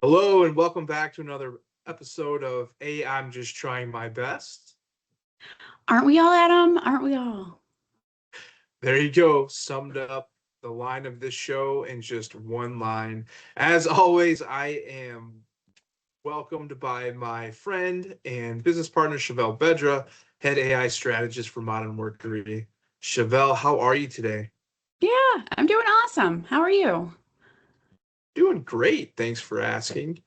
Hello and welcome back to another episode of I'm Just Trying My Best. Aren't we all, Adam? Aren't we all? There you go, summed up the line of this show in just one line. As always, I am welcomed by my friend and business partner, Chevelle Bedra, head AI strategist for Modern Workery. Chevelle, how are you today? Yeah, I'm doing awesome. How are you? Doing great. Thanks for asking.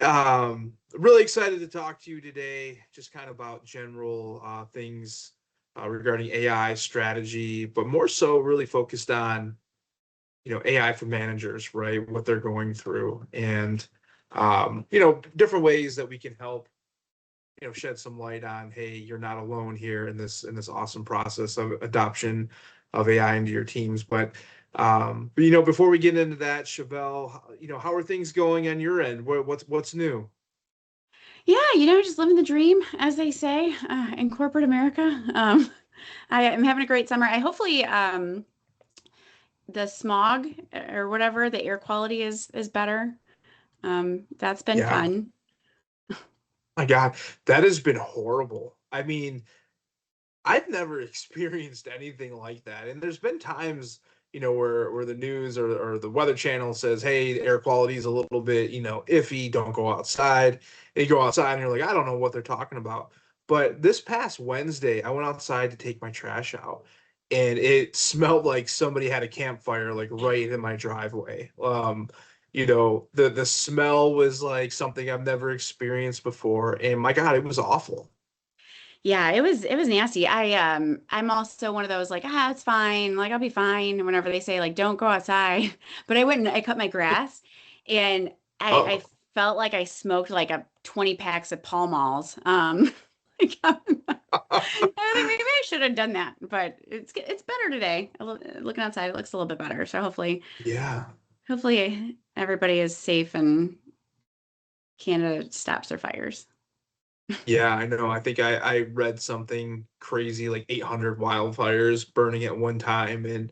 Really excited to talk to you today, just kind of about general things regarding AI strategy, but more so really focused on, AI for managers, right? What they're going through and, different ways that we can help, shed some light on, hey, you're not alone here in this awesome process of adoption of AI into your teams. But before we get into that, Chevelle, how are things going on your end? What's new? Yeah, just living the dream, as they say, in corporate America. I am having a great summer. I hopefully the smog or whatever, the air quality is better. That's been Yeah. fun. My God, that has been horrible. I mean, I've never experienced anything like that. And there's been times, where the news or the weather channel says, hey, the air quality is a little bit, iffy, don't go outside. And you go outside and you're like, I don't know what they're talking about. But this past Wednesday, I went outside to take my trash out and it smelled like somebody had a campfire like right in my driveway. The smell was like something I've never experienced before. And my God, it was awful. Yeah, it was nasty. I'm also one of those like, it's fine, like I'll be fine whenever they say like don't go outside. But I went and I cut my grass and I Oh. felt like I smoked like a 20 packs of Pall Malls. Like, I think maybe I should have done that, but it's better today. Looking outside, it looks a little bit better. So Yeah. hopefully everybody is safe and Canada stops their fires. Yeah, I know. I think I read something crazy like 800 wildfires burning at one time. And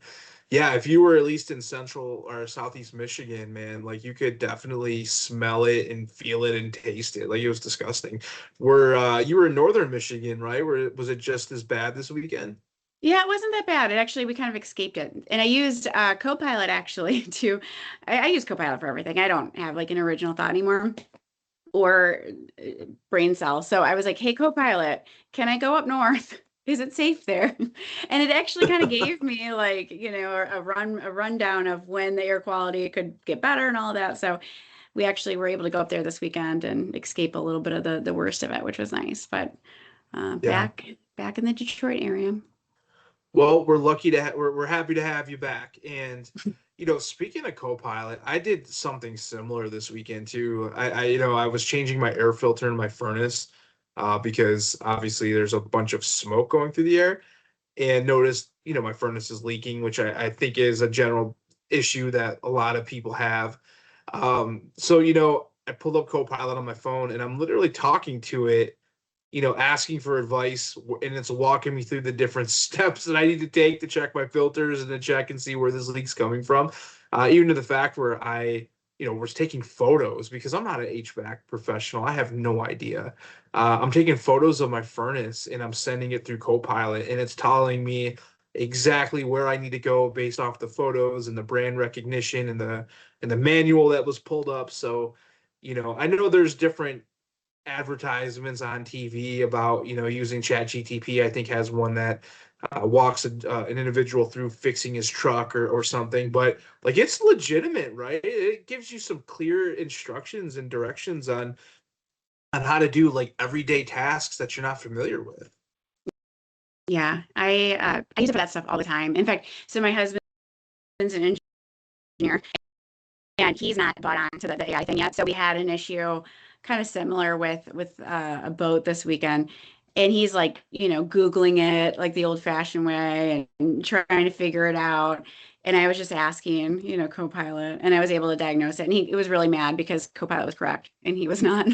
yeah, if you were at least in central or southeast Michigan, man, like you could definitely smell it and feel it and taste it. Like it was disgusting. You were in northern Michigan, right? Was it just as bad this weekend? Yeah, it wasn't that bad. We kind of escaped it. And I used Copilot actually I use Copilot for everything. I don't have like an original thought anymore or brain cell. So I was like, hey, Copilot, can I go up north? Is it safe there? And it actually kind of gave me like, a rundown of when the air quality could get better and all that. So we actually were able to go up there this weekend and escape a little bit of the worst of it, which was nice. But Yeah. back in the Detroit area. Well, we're lucky to we're happy to have you back. And speaking of Copilot, I did something similar this weekend too. I was changing my air filter in my furnace because obviously there's a bunch of smoke going through the air, and noticed my furnace is leaking, which I think is a general issue that a lot of people have. So I pulled up Copilot on my phone and I'm literally talking to it, asking for advice, and it's walking me through the different steps that I need to take to check my filters and to check and see where this leak's coming from. Even to the fact where was taking photos because I'm not an HVAC professional. I have no idea. I'm taking photos of my furnace and I'm sending it through Copilot, and it's telling me exactly where I need to go based off the photos and the brand recognition and the manual that was pulled up. So, I know there's different advertisements on TV about using ChatGTP. I think has one that walks an individual through fixing his truck or something. But like it's legitimate, right? It gives you some clear instructions and directions on how to do like everyday tasks that you're not familiar with. Yeah, I use it for that stuff all the time. In fact, so my husband's an engineer and he's not bought on to the AI thing yet. So we had an issue kind of similar with a boat this weekend. And he's like, Googling it like the old fashioned way and trying to figure it out. And I was just asking, Copilot, and I was able to diagnose it. And he was really mad because Copilot was correct and he was not.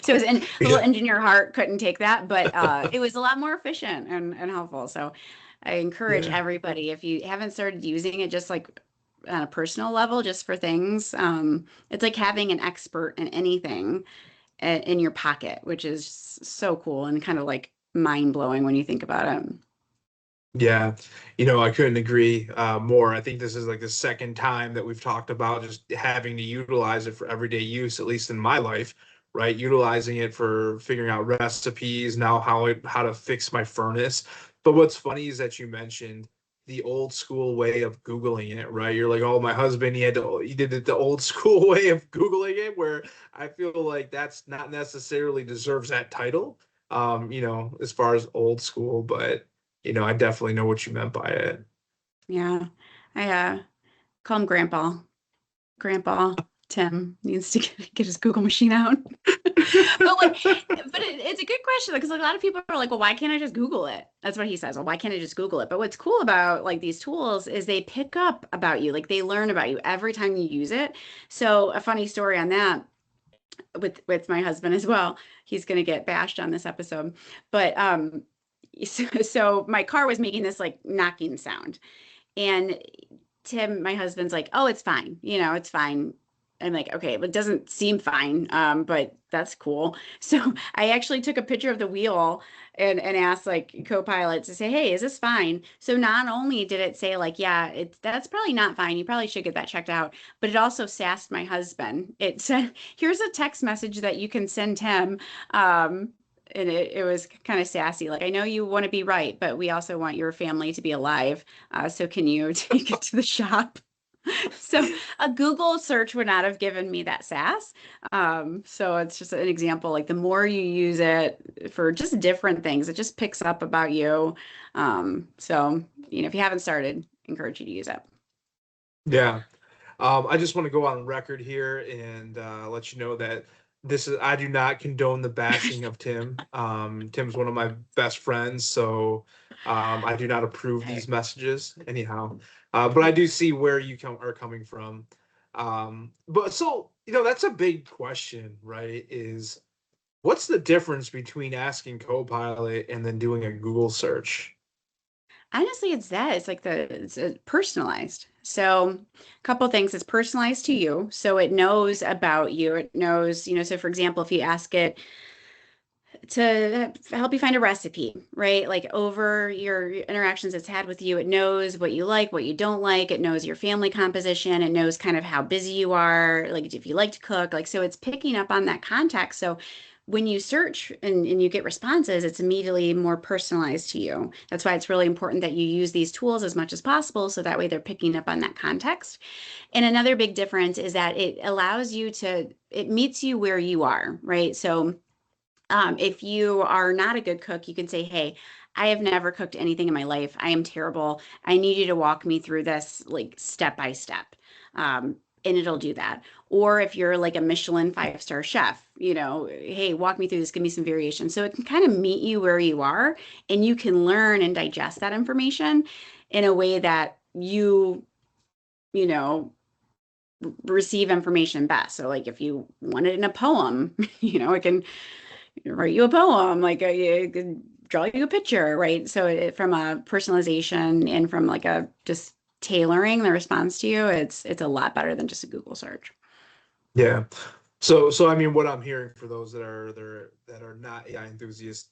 So his little Yeah. engineer heart couldn't take that, but it was a lot more efficient and helpful. So I encourage Yeah. everybody, if you haven't started using it, just like on a personal level, just for things. It's like having an expert in anything in your pocket, which is so cool and kind of like mind blowing when you think about it. Yeah, I couldn't agree more. I think this is like the second time that we've talked about just having to utilize it for everyday use, at least in my life, right? Utilizing it for figuring out recipes, now how to fix my furnace. But what's funny is that you mentioned the old school way of Googling it, right? You're like, oh, my husband, he did it the old school way of Googling it, where I feel like that's not necessarily deserves that title, as far as old school, but I definitely know what you meant by it. Yeah. I call him Grandpa. Grandpa Tim needs to get his Google machine out. But like, it's a good question because like, a lot of people are like, well, why can't I just Google it? That's what he says. Well, why can't I just Google it? But what's cool about like these tools is they pick up about you, like they learn about you every time you use it. So a funny story on that with my husband as well. He's gonna get bashed on this episode, but so my car was making this like knocking sound, and Tim, my husband's like, oh, it's fine. It's fine. I'm like, okay, it doesn't seem fine, but that's cool. So I actually took a picture of the wheel and asked like Copilot to say, hey, is this fine? So not only did it say like, yeah, that's probably not fine. You probably should get that checked out. But it also sassed my husband. It said, here's a text message that you can send him. And it was kind of sassy. Like, I know you want to be right, but we also want your family to be alive. So can you take it to the shop? So a Google search would not have given me that sass. So it's just an example. Like the more you use it for just different things, it just picks up about you. So if you haven't started, encourage you to use it. Yeah. I just want to go on record here and let you know that I do not condone the bashing of Tim. Tim's one of my best friends, so I do not approve Okay. these messages anyhow. But I do see where are coming from. But so, that's a big question, right? Is what's the difference between asking Copilot and then doing a Google search? Honestly, it's that. It's like it's personalized. So, a couple things. It's personalized to you. So it knows about you. It knows, so for example, if you ask it to help you find a recipe, right? Like over your interactions it's had with you, it knows what you like, what you don't like. It knows your family composition. It knows kind of how busy you are, like if you like to cook. Like, so it's picking up on that context. So when you search and you get responses, it's immediately more personalized to you. That's why it's really important that you use these tools as much as possible. So that way they're picking up on that context. And another big difference is that it meets you where you are, right? So if you are not a good cook, you can say, hey, I have never cooked anything in my life. I am terrible. I need you to walk me through this like step by step. And it'll do that. Or if you're like a Michelin 5-star chef, hey, walk me through this, give me some variation. So it can kind of meet you where you are and you can learn and digest that information in a way that you know, receive information best. So like if you want it in a poem, it can write you a poem, like you could draw you a picture, right? So from a personalization and from like a just tailoring the response to you, it's a lot better than just a Google search. Yeah. So I mean, what I'm hearing for those that are not AI enthusiasts,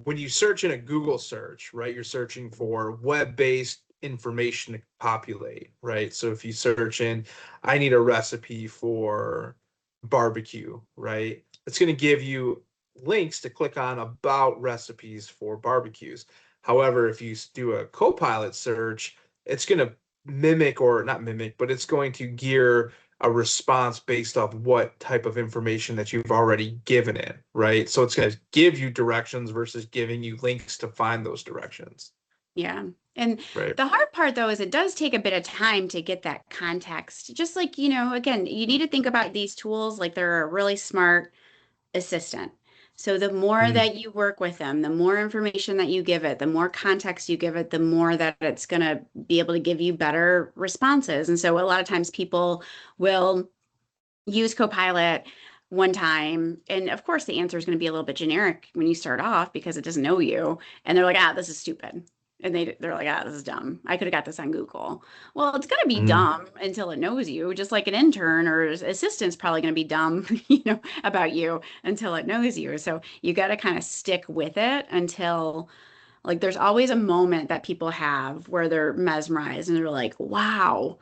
when you search in a Google search, right, you're searching for web-based information to populate, right? So if you search in, I need a recipe for barbecue, right? It's going to give you links to click on about recipes for barbecues. However, if you do a Copilot search, it's going to mimic or not mimic, but it's going to gear a response based off what type of information that you've already given it, right? So it's going to give you directions versus giving you links to find those directions, Yeah. And right? the hard part though is it does take a bit of time to get that context. Just like, again, you need to think about these tools like they're a really smart assistant. So the more Mm, that you work with them, the more information that you give it, the more context you give it, the more that it's going to be able to give you better responses. And so a lot of times people will use Copilot one time. And of course, the answer is going to be a little bit generic when you start off because it doesn't know you. And they're like, this is stupid. And they're like, ah, this is dumb. I could have got this on Google. Well, it's going to be Mm, dumb until it knows you, just like an intern or assistant's probably going to be dumb, about you until it knows you. So you got to kind of stick with it until, like, there's always a moment that people have where they're mesmerized and they're like, wow,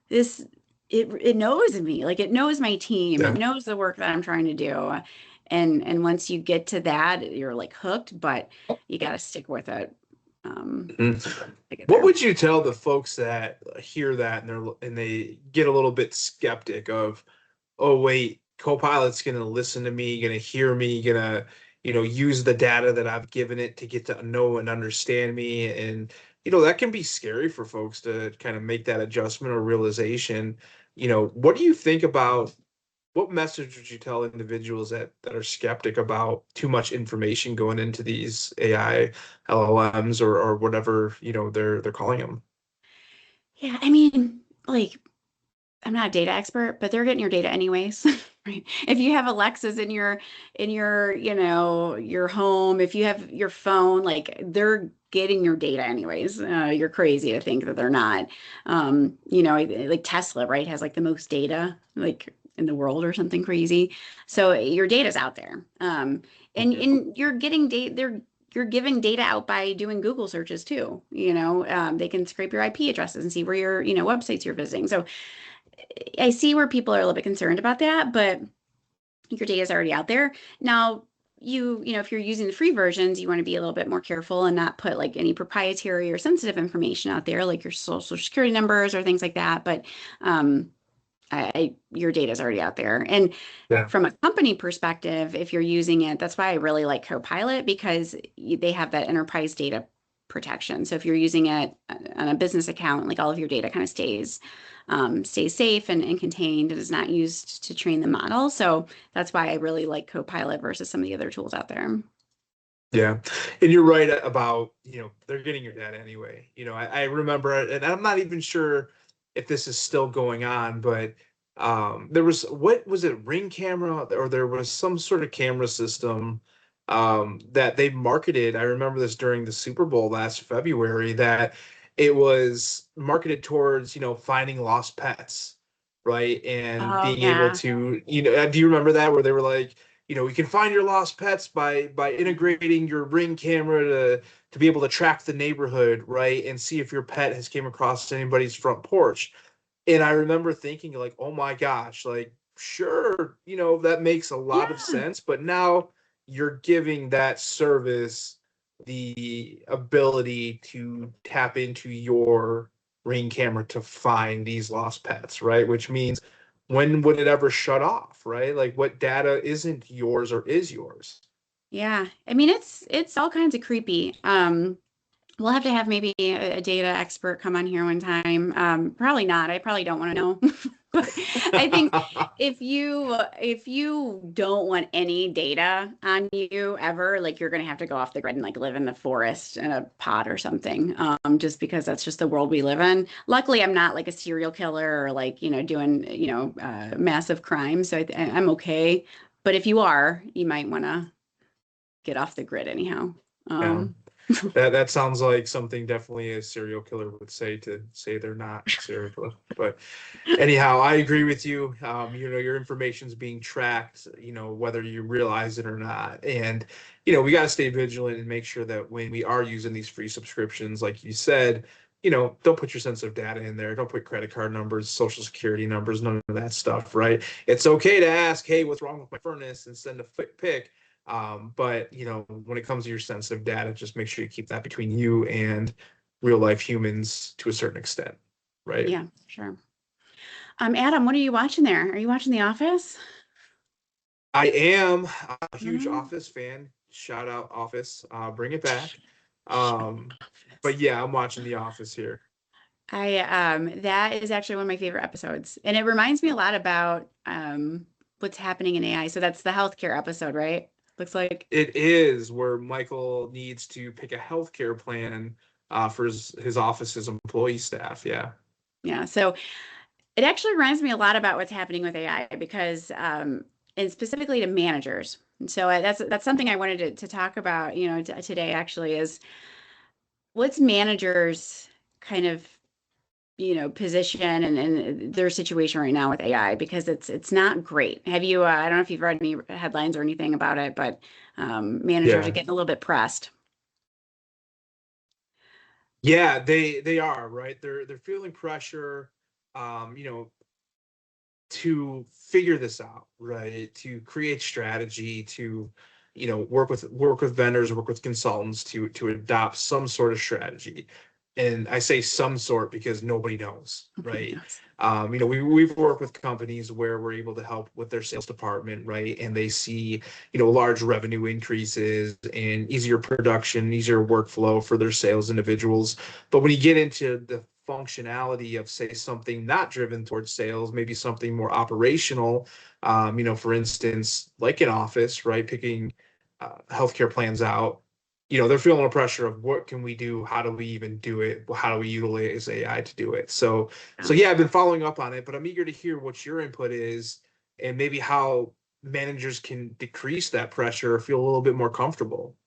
this it knows me. Like, it knows my team. It yeah. knows the work that I'm trying to do. And once you get to that, you're like hooked, but you got to stick with it. Mhm. To get What there. would you tell the folks that hear that and they get a little bit skeptic of, oh wait, Copilot's gonna listen to me, gonna hear me, gonna, use the data that I've given it to get to know and understand me. And, that can be scary for folks to kind of make that adjustment or realization. What do you think about what message would you tell individuals that are skeptic about too much information going into these AI LLMs or whatever, they're calling them? Yeah, I mean, like, I'm not a data expert, but they're getting your data anyways, right? If you have Alexas in your, your home, if you have your phone, like, they're getting your data anyways. You're crazy to think that they're not. Like Tesla, right, has like the most data like in the world or something crazy. So your data's out there. And you're getting data, you're giving data out by doing Google searches too. They can scrape your IP addresses and see where your, websites you're visiting. So I see where people are a little bit concerned about that, but your data is already out there. Now, if you're using the free versions, you want to be a little bit more careful and not put like any proprietary or sensitive information out there, like your social security numbers or things like that. But your data is already out there. And Yeah. from a company perspective, if you're using it, that's why I really like Copilot because they have that enterprise data protection. So if you're using it on a business account, like all of your data kind of stays safe and contained and is not used to train the model. So that's why I really like Copilot versus some of the other tools out there. Yeah. And you're right about, they're getting your data anyway. I remember, and I'm not even sure if this is still going on, but there was, what was it, Ring camera, or there was some sort of camera system that they marketed. I remember this during the Super Bowl last February, that it was marketed towards, finding lost pets, right? And Oh, being able yeah. to, do you remember that, where they were like, you can find your lost pets by integrating your Ring camera to be able to track the neighborhood, right? And see if your pet has came across anybody's front porch. And I remember thinking like, oh my gosh, like sure, that makes a lot of Yeah. sense, but now you're giving that service the ability to tap into your Ring camera to find these lost pets, right? Which means, when would it ever shut off, right? Like, what data isn't yours or is yours? Yeah. I mean, it's all kinds of creepy. We'll have to have maybe a data expert come on here one time. Probably not. I probably don't want to know. But I think if you don't want any data on you ever, like, you're gonna have to go off the grid and like live in the forest in a pod or something. Just because that's just the world we live in. Luckily, I'm not like a serial killer or like, doing, massive crime. So I'm okay. But if you are, you might want to get off the grid anyhow. Yeah. Um, That sounds like something definitely a serial killer would say, to say they're not a serial killer. But anyhow, I agree with you. Your information's being tracked, whether you realize it or not. And, we got to stay vigilant and make sure that when we are using these free subscriptions, like you said, don't put your sensitive data in there. Don't put credit card numbers, social security numbers, none of that stuff, right? It's okay to ask, hey, what's wrong with my furnace, and send a pic. But when it comes to your sensitive data, just make sure you keep that between you and real life humans to a certain extent, right? yeah, sure. Adam, what are you watching there? Are you watching The Office? I am a huge No. Office fan. Shout out Office, bring it back. Shut Um, Office. but yeah, I'm watching The Office here. That is actually one of my favorite episodes, and it reminds me a lot about what's happening in AI. So that's the healthcare episode, right? Looks like. It is where Michael needs to pick a healthcare plan for his office's employee staff. Yeah. Yeah. So it actually reminds me a lot about what's happening with AI because, and specifically to managers. And so that's something I wanted to talk about, today actually is what's managers kind of, position and their situation right now with AI, because it's not great. Have you, I don't know if you've read any headlines or anything about it, but managers are Yeah. getting a little bit pressed. Yeah, they are, right? They're feeling pressure, you know, to figure this out, right? To create strategy, to work with vendors, work with consultants to adopt some sort of strategy. And I say some sort because nobody knows, right? Yes. We've worked with companies where we're able to help with their sales department, right? And they see, large revenue increases and easier production, easier workflow for their sales individuals. But when you get into the functionality of, say, something not driven towards sales, maybe something more operational, for instance, like an office, right? Picking healthcare plans out, they're feeling the pressure of what can we do? How do we even do it? How do we utilize AI to do it? So Yeah. yeah, I've been following up on it, but I'm eager to hear what your input is and maybe how managers can decrease that pressure or feel a little bit more comfortable.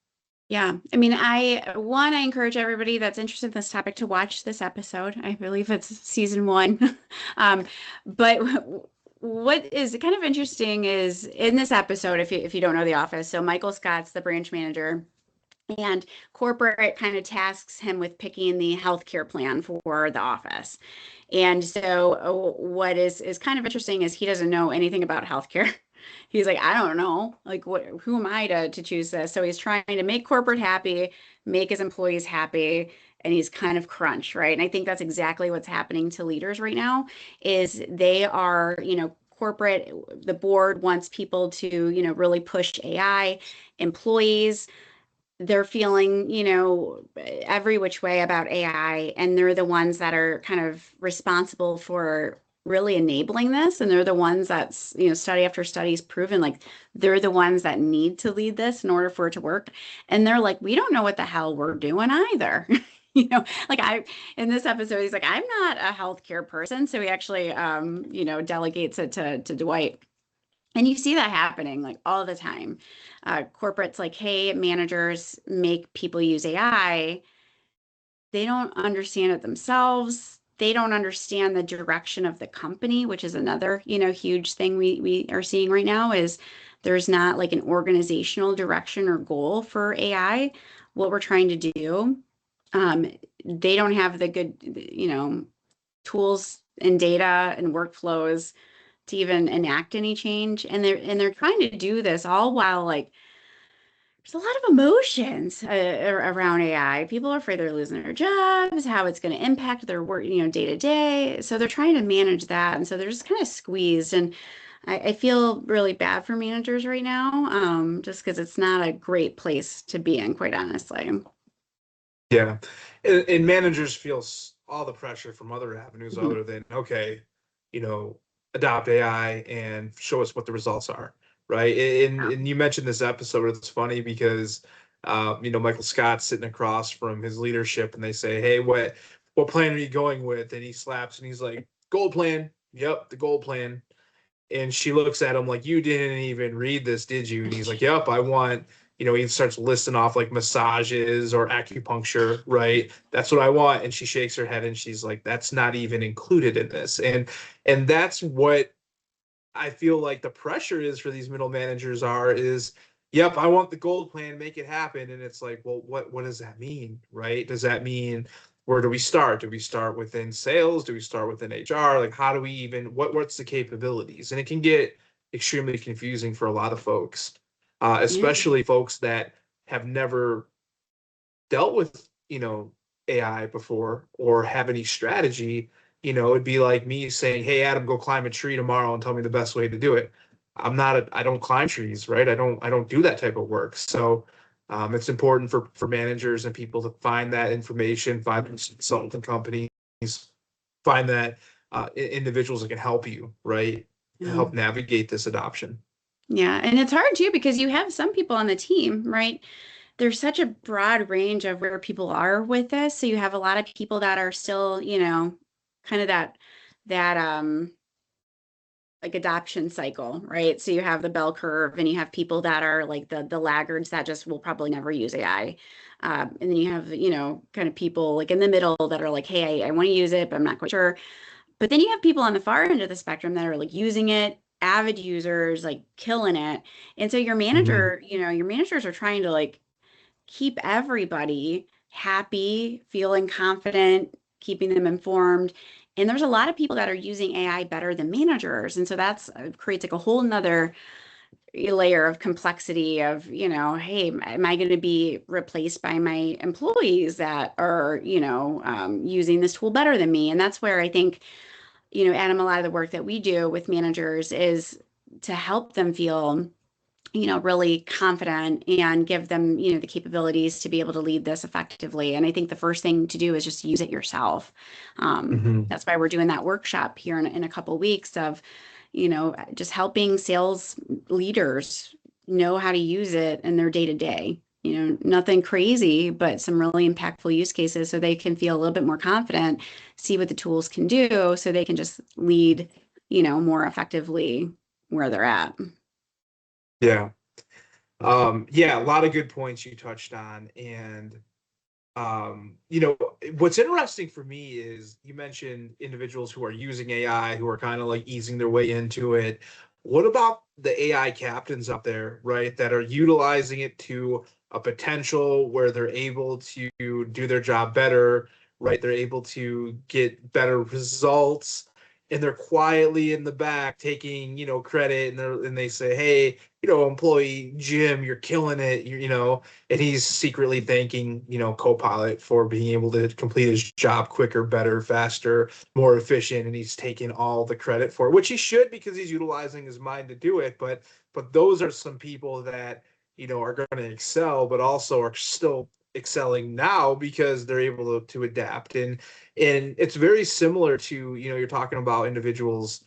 Yeah. I mean, I encourage everybody that's interested in this topic to watch this episode. I believe it's season one. Um, but what is kind of interesting is in this episode, if you don't know The Office, so Michael Scott's the branch manager, and corporate kind of tasks him with picking the healthcare plan for the office. And so what is kind of interesting is he doesn't know anything about healthcare. He's like, I don't know, like who am I to choose this? So he's trying to make corporate happy, make his employees happy, and he's kind of crunch, right? And I think that's exactly what's happening to leaders right now is they are, corporate, the board wants people to, really push AI. Employees, they're feeling, every which way about AI, and they're the ones that are kind of responsible for really enabling this. And they're the ones that's, study after study has proven like they're the ones that need to lead this in order for it to work. And they're like, we don't know what the hell we're doing either. Like in this episode, he's like, I'm not a healthcare person. So he actually, delegates it to Dwight. And you see that happening like all the time. Corporates like, hey, managers make people use AI. They don't understand it themselves. They don't understand the direction of the company, which is another, huge thing we are seeing right now is there's not like an organizational direction or goal for AI, what we're trying to do. Um, they don't have the good, tools and data and workflows to even enact any change. And they're trying to do this all while like there's a lot of emotions around AI. People are afraid they're losing their jobs, how it's going to impact their work, day to day. So they're trying to manage that, and so they're just kind of squeezed. And I feel really bad for managers right now, just because it's not a great place to be in, quite honestly. Yeah. And managers feel all the pressure from other avenues Mhm. other than, okay, you know, adopt AI and show us what the results are, right? And you mentioned this episode. It's funny because, Michael Scott's sitting across from his leadership and they say, hey, what plan are you going with? And he slaps and he's like, gold plan. Yep, the gold plan. And she looks at him like, you didn't even read this, did you? And he's like, yep, I want, he starts listing off like massages or acupuncture, right? That's what I want. And she shakes her head and she's like, that's not even included in this. And that's what I feel like the pressure is for these middle managers is, yep, I want the gold plan, make it happen. And it's like, well, what does that mean, right? Does that mean where do we start? Do we start within sales? Do we start within HR? Like, how do we even what's the capabilities? And it can get extremely confusing for a lot of folks, Yeah. especially folks that have never dealt with, AI before or have any strategy. It'd be like me saying, hey, Adam, go climb a tree tomorrow and tell me the best way to do it. I don't climb trees, right? I don't do that type of work. So it's important for managers and people to find that information, find consulting companies, find that individuals that can help you, right? Yeah. Help navigate this adoption. Yeah. And it's hard too because you have some people on the team, right? There's such a broad range of where people are with this. So you have a lot of people that are still, kind of that like adoption cycle, right? So you have the bell curve and you have people that are like the laggards that just will probably never use AI. And then you have, kind of people like in the middle that are like, hey, I want to use it, but I'm not quite sure. But then you have people on the far end of the spectrum that are like using it, avid users, like killing it. And so Hmm. your managers are trying to like keep everybody happy, feeling confident, keeping them informed. And there's a lot of people that are using AI better than managers. And so that's creates like a whole nother layer of complexity of, hey, am I going to be replaced by my employees that are, using this tool better than me? And that's where I think, Adam, a lot of the work that we do with managers is to help them feel really confident and give them, the capabilities to be able to lead this effectively. And I think the first thing to do is just use it yourself. Hmm. That's why we're doing that workshop here in a couple of weeks of, just helping sales leaders know how to use it in their day to day. Nothing crazy, but some really impactful use cases so they can feel a little bit more confident, see what the tools can do so they can just lead, more effectively where they're at. Yeah. Yeah, a lot of good points you touched on. And what's interesting for me is you mentioned individuals who are using AI, who are kind of like easing their way into it. What about the AI captains out there, right, that are utilizing it to a potential where they're able to do their job better, right? They're able to get better results, and they're quietly in the back taking, credit, and they say, "Hey, employee Jim, you're killing it," and he's secretly thanking, Copilot for being able to complete his job quicker, better, faster, more efficient, and he's taking all the credit for it, which he should because he's utilizing his mind to do it. But those are some people that are going to excel, but also are still excelling now because they're able to adapt. And it's very similar to you're talking about individuals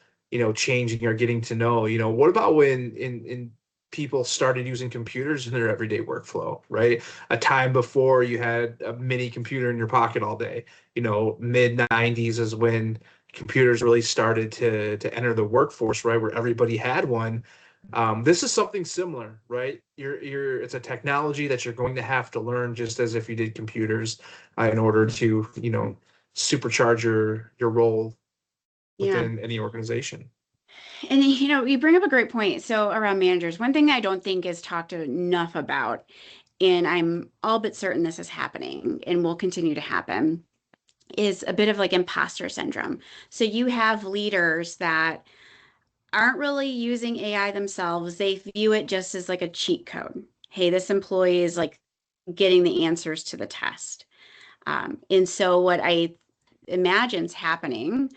changing or getting to know. What about when in people started using computers in their everyday workflow, right? A time before you had a mini computer in your pocket all day. Mid 90s is when computers really started to enter the workforce, right? Where everybody had one. This is something similar, right? It's a technology that you're going to have to learn just as if you did computers in order to, supercharge your role Yeah. within any organization. And you bring up a great point. So around managers, one thing I don't think is talked enough about, and I'm all but certain this is happening and will continue to happen, is a bit of like imposter syndrome. So you have leaders that aren't really using AI themselves. They view it just as like a cheat code. Hey, this employee is like getting the answers to the test. And so what I imagines happening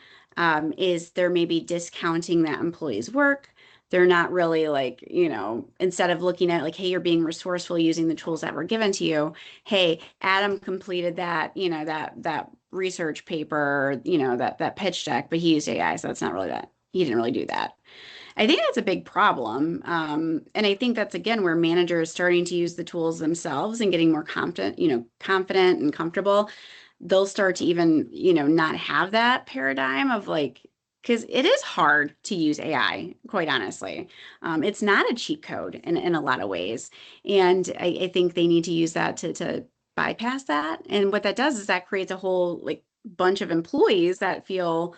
is they're maybe discounting that employee's work. They're not really like, instead of looking at like, hey, you're being resourceful using the tools that were given to you. Hey, Adam completed that, that research paper, that pitch deck, but he used AI, so that's not really that. He didn't really do that. I think that's a big problem. And I think that's again where managers starting to use the tools themselves and getting more confident and comfortable. They'll start to even, not have that paradigm of like, because it is hard to use AI, quite honestly. It's not a cheat code in a lot of ways. And I think they need to use that to bypass that. And what that does is that creates a whole like bunch of employees that feel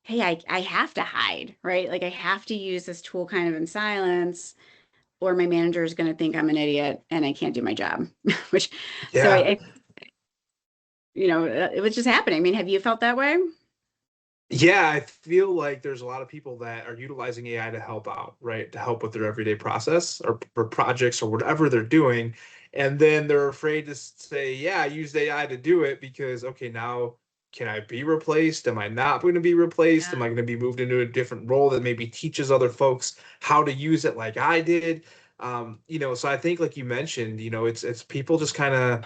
hey, I have to hide, right? Like I have to use this tool kind of in silence, or my manager is going to think I'm an idiot and I can't do my job. Which, so Yeah. it was just happening. I mean, have you felt that way? Yeah, I feel like there's a lot of people that are utilizing AI to help out, right? To help with their everyday process or for projects or whatever they're doing. And then they're afraid to say, yeah, I used AI to do it because, okay, now can I be replaced? Am I not going to be replaced? Am Yeah. I going to be moved into a different role that maybe teaches other folks how to use it like I did? So I think like you mentioned, it's people just kind of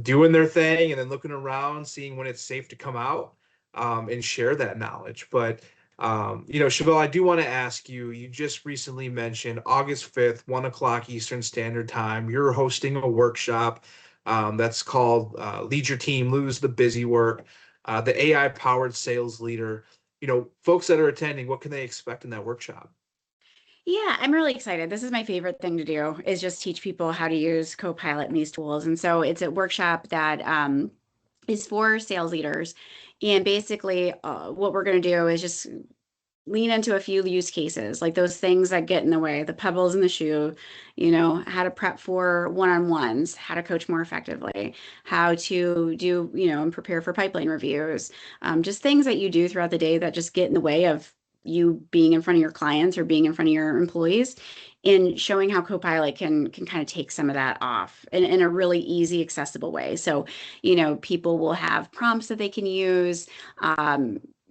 doing their thing and then looking around, seeing when it's safe to come out and share that knowledge. But, Chevelle, I do want to ask you, you just recently mentioned August 5th, 1 o'clock Eastern Standard Time. You're hosting a workshop that's called Lead Your Team, Lose the Busy Work, the AI powered sales leader. folks that are attending, what can they expect in that workshop? Yeah, I'm really excited. This is my favorite thing to do is just teach people how to use Copilot and these tools. And so it's a workshop that is for sales leaders. And basically, what we're going to do is just lean into a few use cases, like those things that get in the way, the pebbles in the shoe, how to prep for one-on-ones, how to coach more effectively, how to do, and prepare for pipeline reviews, just things that you do throughout the day that just get in the way of you being in front of your clients or being in front of your employees, and showing how Copilot can kind of take some of that off in a really easy, accessible way. So, people will have prompts that they can use.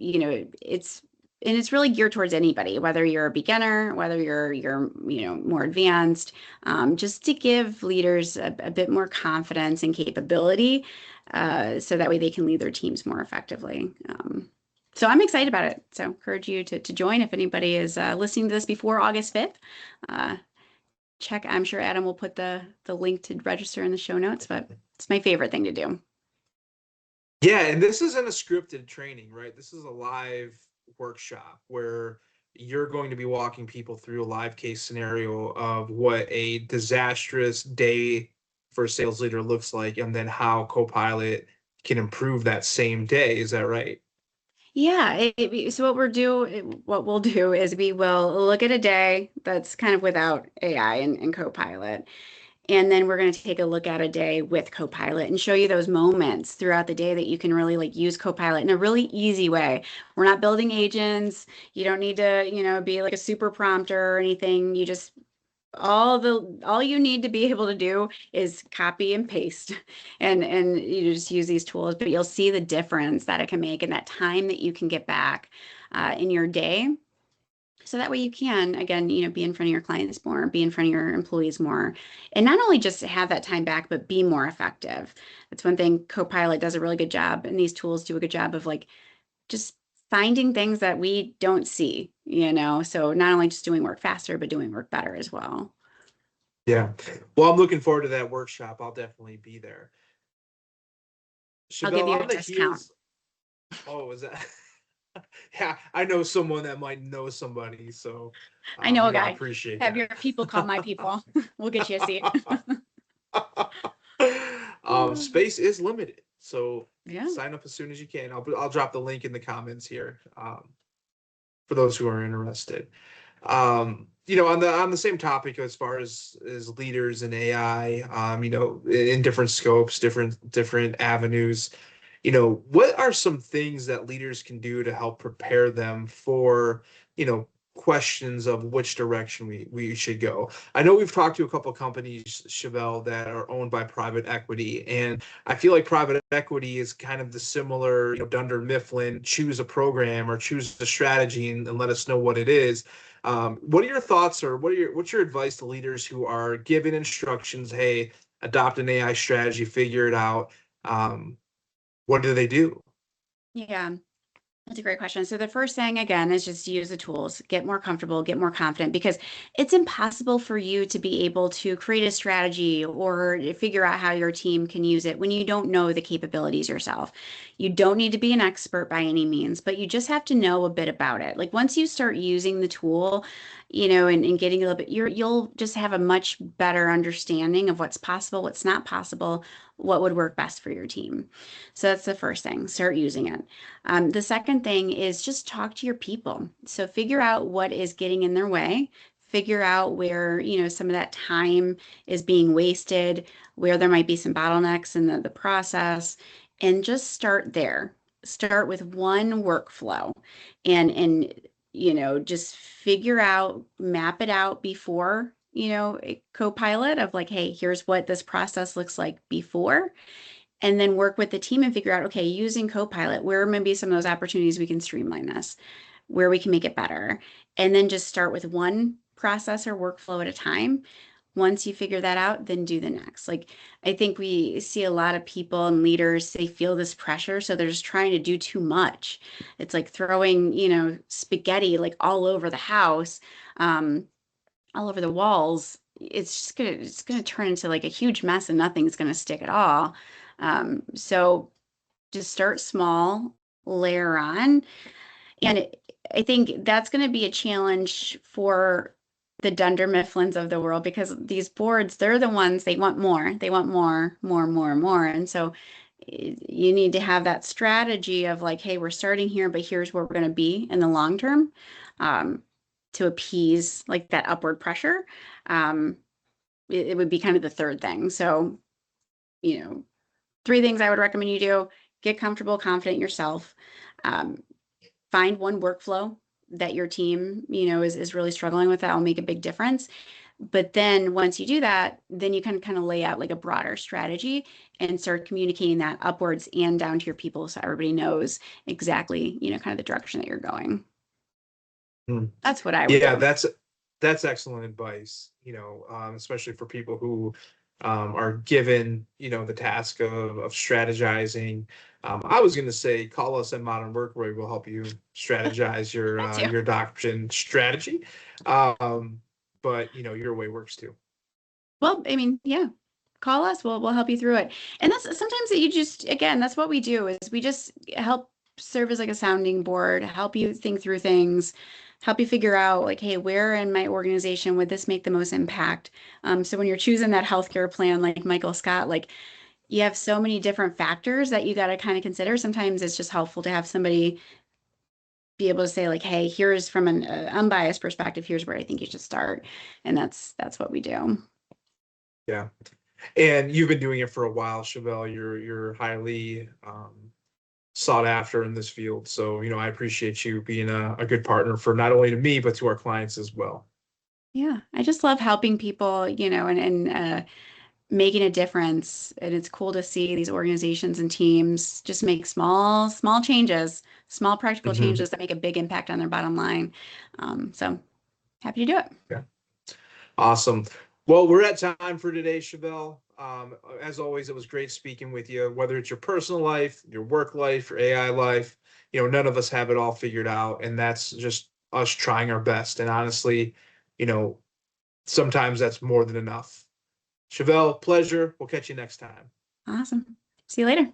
It's and it's really geared towards anybody, whether you're a beginner, whether you're more advanced, just to give leaders a bit more confidence and capability, so that way they can lead their teams more effectively. So I'm excited about it. So encourage you to join if anybody is listening to this before August 5th. Uh, check. I'm sure Adam will put the link to register in the show notes, but it's my favorite thing to do. Yeah, and this isn't a scripted training, right? This is a live workshop where you're going to be walking people through a live case scenario of what a disastrous day for a sales leader looks like, and then how Copilot can improve that same day. Is that right? Yeah. So what we'll do is we will look at a day that's kind of without AI and Copilot. And then we're going to take a look at a day with Copilot and show you those moments throughout the day that you can really like use Copilot in a really easy way. We're not building agents. You don't need to, be like a super prompter or anything. You just all you need to be able to do is copy and paste and you just use these tools, but you'll see the difference that it can make in that time that you can get back in your day. So that way you can, again, be in front of your clients more, be in front of your employees more, and not only just have that time back, but be more effective. That's one thing Copilot does a really good job, and these tools do a good job of like just finding things that we don't see, So not only just doing work faster, but doing work better as well. Yeah. Well, I'm looking forward to that workshop. I'll definitely be there. I'll give Chevelle, you a on the discount. heels. Oh, is that? Yeah, I know someone that might know somebody, so I know a I guy. appreciate Have your that. people call my people. We'll get you a seat. Space is limited, so Yeah. sign up as soon as you can. I'll drop the link in the comments here, for those who are interested. On the same topic as far as leaders and AI, in different scopes, different avenues. What are some things that leaders can do to help prepare them for, questions of which direction we should go? I know we've talked to a couple of companies, Chevelle, that are owned by private equity, and I feel like private equity is kind of the similar, Dunder Mifflin, choose a program or choose a strategy and let us know what it is. What are your thoughts, or what's your advice to leaders who are given instructions? Hey, adopt an AI strategy, figure it out. What do they do? Yeah. That's a great question. So the first thing again is just use the tools, get more comfortable, get more confident, because it's impossible for you to be able to create a strategy or figure out how your team can use it when you don't know the capabilities yourself. You don't need to be an expert by any means, but you just have to know a bit about it. Like once you start using the tool, and getting a little bit, you'll just have a much better understanding of what's possible, what's not possible, what would work best for your team. So that's the first thing, start using it. The second thing is just talk to your people. So figure out what is getting in their way, figure out where, some of that time is being wasted, where there might be some bottlenecks in the process, and just start there. Start with one workflow and just figure out, map it out before, a co-pilot of like, hey, here's what this process looks like before, and then work with the team and figure out, okay, using Copilot, where maybe some of those opportunities we can streamline this, where we can make it better. And then just start with one process or workflow at a time. Once you figure that out, then do the next. Like, I think we see a lot of people and leaders, they feel this pressure. So they're just trying to do too much. It's like throwing, spaghetti like all over the house, all over the walls. It's gonna turn into like a huge mess and nothing's gonna stick at all. So just start small, layer on, And I think that's going to be a challenge for the Dunder Mifflins of the world, because these boards, they're the ones, they want more. They want more, more, more, more. And so you need to have that strategy of like, hey, we're starting here, but here's where we're going to be in the long term, um, to appease like that upward pressure. Um, it would be kind of the third thing. So, you know, three things I would recommend you do: get comfortable, confident in yourself. Um, Find one workflow that your team, is really struggling with. That will make a big difference. But then once you do that, then you can kind of lay out like a broader strategy and start communicating that upwards and down to your people, so everybody knows exactly, kind of the direction that you're going. Hmm. That's what I would Yeah, do. that's excellent advice, especially for people who are given, the task of strategizing. I was going to say, call us at Modern Workery. We'll help you strategize That too. your adoption strategy. Um, but your way works too. Well, I mean, yeah, call us. We'll help you through it. And that's sometimes that you just, again, that's what we do, is we just help serve as like a sounding board, help you think through things, help you figure out like, hey, where in my organization would this make the most impact? So when you're choosing that healthcare plan, like Michael Scott, like you have so many different factors that you got to kind of consider. Sometimes it's just helpful to have somebody be able to say like, hey, here's from an unbiased perspective, here's where I think you should start. And that's what we do. Yeah. And you've been doing it for a while, Chevelle. You're highly sought after in this field. So, I appreciate you being a good partner for not only to me, but to our clients as well. Yeah, I just love helping people, and making a difference. And it's cool to see these organizations and teams just make small changes, small practical Mhm. changes that make a big impact on their bottom line. So happy to do it. Yeah. Awesome. Well, we're at time for today, Chevelle. As always, it was great speaking with you. Whether it's your personal life, your work life, your AI life, none of us have it all figured out, and that's just us trying our best. And honestly, you know, sometimes that's more than enough. Chevelle, pleasure. We'll catch you next time. Awesome. See you later.